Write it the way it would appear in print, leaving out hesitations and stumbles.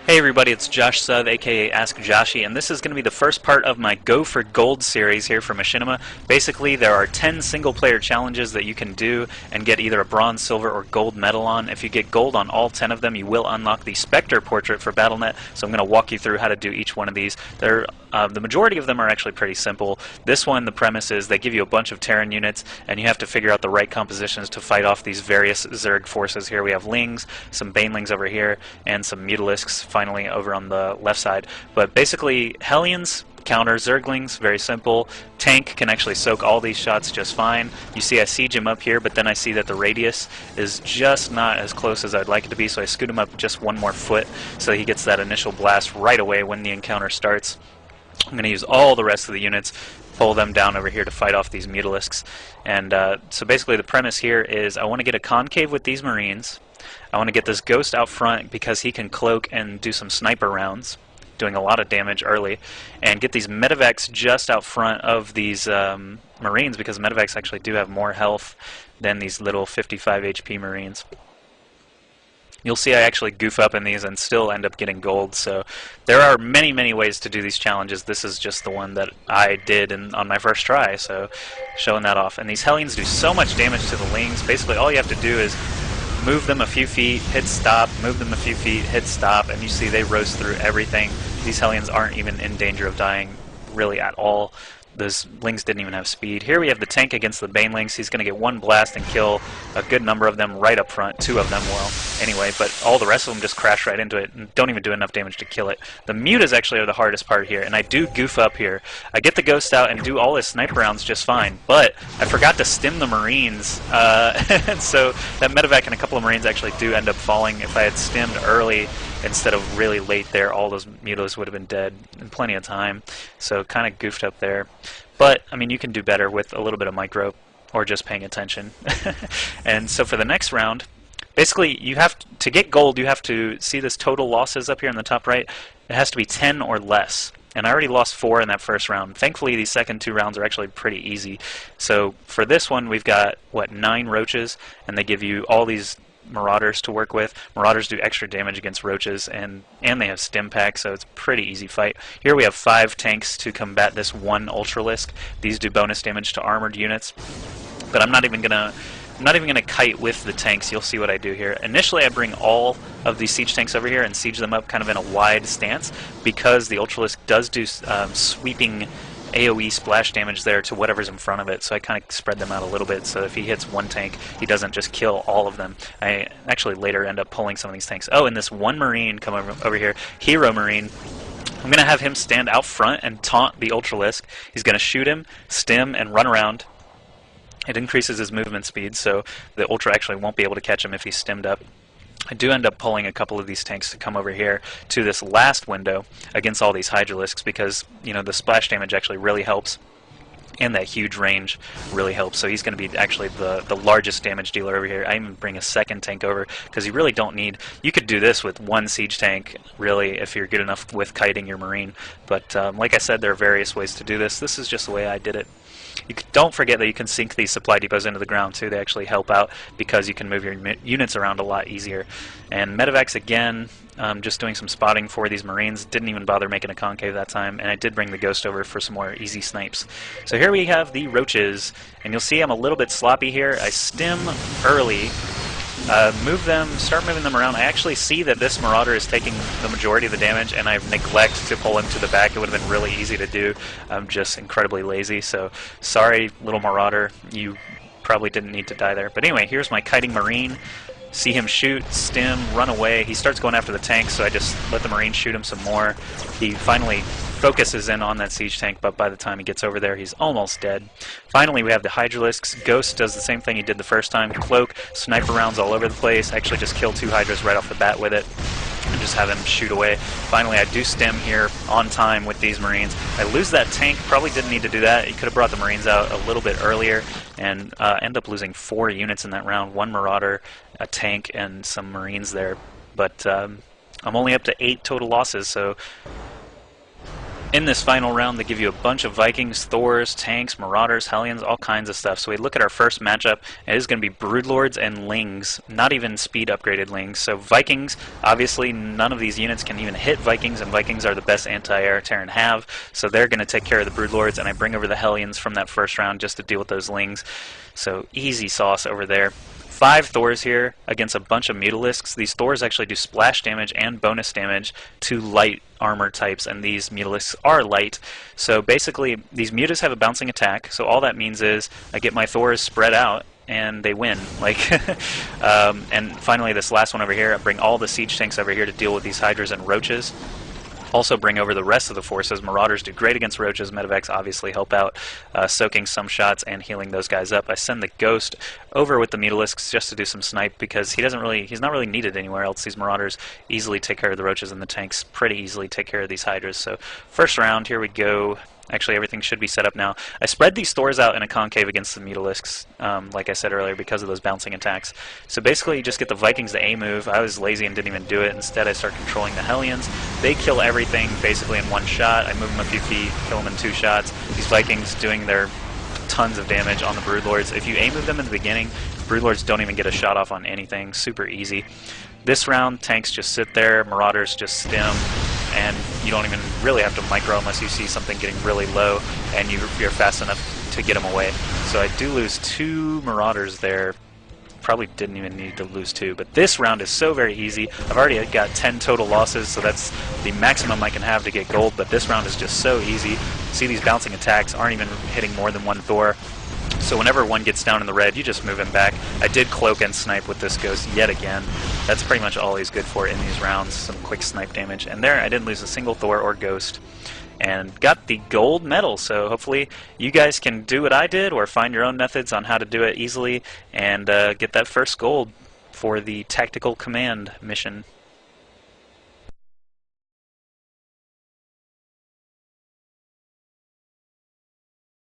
Hey everybody, it's Josh Sub, aka Ask Joshi, and this is going to be the first part of my Go for Gold series here for Machinima. Basically, there are 10 single-player challenges that you can do and get either a bronze, silver, or gold medal on. If you get gold on all 10 of them, you will unlock the Spectre portrait for Battle.net, so I'm going to walk you through how to do each one of these. The majority of them are actually pretty simple. This one, the premise is they give you a bunch of Terran units, and you have to figure out the right compositions to fight off these various Zerg forces. Here we have Lings, some Banelings over here, and some Mutalisks finally over on the left side. But basically, Hellions counter Zerglings, very simple. Tank can actually soak all these shots just fine. You see I siege him up here, but then I see that the radius is just not as close as I'd like it to be, so I scoot him up just one more foot so he gets that initial blast right away when the encounter starts. I'm going to use all the rest of the units, pull them down over here to fight off these Mutalisks. And so basically the premise here is I want to get a concave with these Marines. I want to get this Ghost out front because he can cloak and do some sniper rounds, doing a lot of damage early, and get these medevacs just out front of these Marines because medevacs actually do have more health than these little 55 HP Marines. You'll see I actually goof up in these and still end up getting gold, so there are many, many ways to do these challenges. This is just the one that I did on my first try, so showing that off. And these Hellions do so much damage to the Lings. Basically all you have to do is move them a few feet, hit stop, move them a few feet, hit stop, and you see they roast through everything. These Hellions aren't even in danger of dying really at all. Those Lings didn't even have speed. Here we have the tank against the Banelings. He's going to get one blast and kill a good number of them right up front. Two of them will, anyway, but all the rest of them just crash right into it and don't even do enough damage to kill it. The Mutas actually are the hardest part here, and I do goof up here. I get the Ghost out and do all his sniper rounds just fine, but I forgot to stim the Marines, and so that medevac and a couple of Marines actually do end up falling. If I had stimmed early instead of really late there, all those Mutas would have been dead in plenty of time, so kind of goofed up there. But, I mean, you can do better with a little bit of micro or just paying attention. And so for the next round, basically, you have to get gold, you have to see this total losses up here in the top right. It has to be 10 or less. And I already lost 4 in that first round. Thankfully, these second 2 rounds are actually pretty easy. So for this one, we've got, 9 roaches, and they give you all these Marauders to work with. Marauders do extra damage against roaches, and they have stim pack, so it's a pretty easy fight. Here we have 5 tanks to combat this one Ultralisk. These do bonus damage to armored units, but I'm not even gonna kite with the tanks. You'll see what I do here. Initially, I bring all of these siege tanks over here and siege them up kind of in a wide stance because the Ultralisk does do sweeping AoE splash damage there to whatever's in front of it, so I kind of spread them out a little bit so if he hits one tank, he doesn't just kill all of them. I actually later end up pulling some of these tanks. Oh, and this one Marine come over here, Hero Marine. I'm going to have him stand out front and taunt the Ultralisk. He's going to shoot him, stim, and run around. It increases his movement speed, so the Ultra actually won't be able to catch him if he's stimmed up. I do end up pulling a couple of these tanks to come over here to this last window against all these Hydralisks because, you know, the splash damage actually really helps and that huge range really helps. So he's going to be actually the largest damage dealer over here. I even bring a second tank over because you really don't need... You could do this with one siege tank, really, if you're good enough with kiting your Marine. But like I said, there are various ways to do this. This is just the way I did it. Don't forget that you can sink these supply depots into the ground too. They actually help out because you can move your units around a lot easier. And medevacs again, just doing some spotting for these Marines. Didn't even bother making a concave that time, and I did bring the Ghost over for some more easy snipes. So here we have the roaches, and you'll see I'm a little bit sloppy here. I stim early. Start moving them around. I actually see that this Marauder is taking the majority of the damage, and I neglect to pull him to the back. It would have been really easy to do. I'm just incredibly lazy, so sorry, little Marauder. You probably didn't need to die there. But anyway, here's my kiting Marine. See him shoot, stim, run away. He starts going after the tank, so I just let the Marine shoot him some more. He finally focuses in on that siege tank, but by the time he gets over there, he's almost dead. Finally, we have the Hydralisks. Ghost does the same thing he did the first time. Cloak, sniper rounds all over the place. Actually just kill 2 Hydras right off the bat with it and just have him shoot away. Finally, I do stim here on time with these Marines. I lose that tank. Probably didn't need to do that. He could have brought the Marines out a little bit earlier and end up losing 4 units in that round. 1 Marauder, a tank, and some Marines there. But I'm only up to 8 total losses, so... In this final round, they give you a bunch of Vikings, Thors, tanks, Marauders, Hellions, all kinds of stuff. So we look at our first matchup, and it is going to be Broodlords and Lings, not even speed upgraded Lings. So Vikings, obviously none of these units can even hit Vikings, and Vikings are the best anti-air Terran have, so they're going to take care of the Broodlords, and I bring over the Hellions from that first round just to deal with those Lings. So easy sauce over there. 5 Thors here against a bunch of Mutalisks. These Thors actually do splash damage and bonus damage to light armor types, and these Mutalisks are light. So basically, these Mutas have a bouncing attack, so all that means is I get my Thors spread out, and they win. Like, and finally, this last one over here, I bring all the siege tanks over here to deal with these Hydras and Roaches. Also bring over the rest of the forces. Marauders do great against Roaches. Medevacs obviously help out, soaking some shots and healing those guys up. I send the Ghost over with the Mutalisks just to do some snipe because he's not really needed anywhere else. These Marauders easily take care of the Roaches, and the tanks pretty easily take care of these Hydras. So first round, here we go. Actually, everything should be set up now. I spread these Thors out in a concave against the Mutalisks, like I said earlier, because of those bouncing attacks. So basically, you just get the Vikings to A-move. I was lazy and didn't even do it. Instead, I start controlling the Hellions. They kill everything basically in one shot. I move them a few feet, kill them in 2 shots. These Vikings doing their tons of damage on the Broodlords. If you A-move them in the beginning, Broodlords don't even get a shot off on anything. Super easy. This round, tanks just sit there, Marauders just stim, and you don't even really have to micro unless you see something getting really low and you're fast enough to get them away. So I do lose 2 Marauders there. Probably didn't even need to lose 2, but this round is so very easy. I've already got 10 total losses, so that's the maximum I can have to get gold, but this round is just so easy. See, these bouncing attacks aren't even hitting more than 1 Thor. So whenever one gets down in the red, you just move him back. I did cloak and snipe with this Ghost yet again. That's pretty much all he's good for in these rounds, some quick snipe damage. And there, I didn't lose a single Thor or Ghost. And got the gold medal, so hopefully you guys can do what I did or find your own methods on how to do it easily and get that first gold for the Tactical Command mission.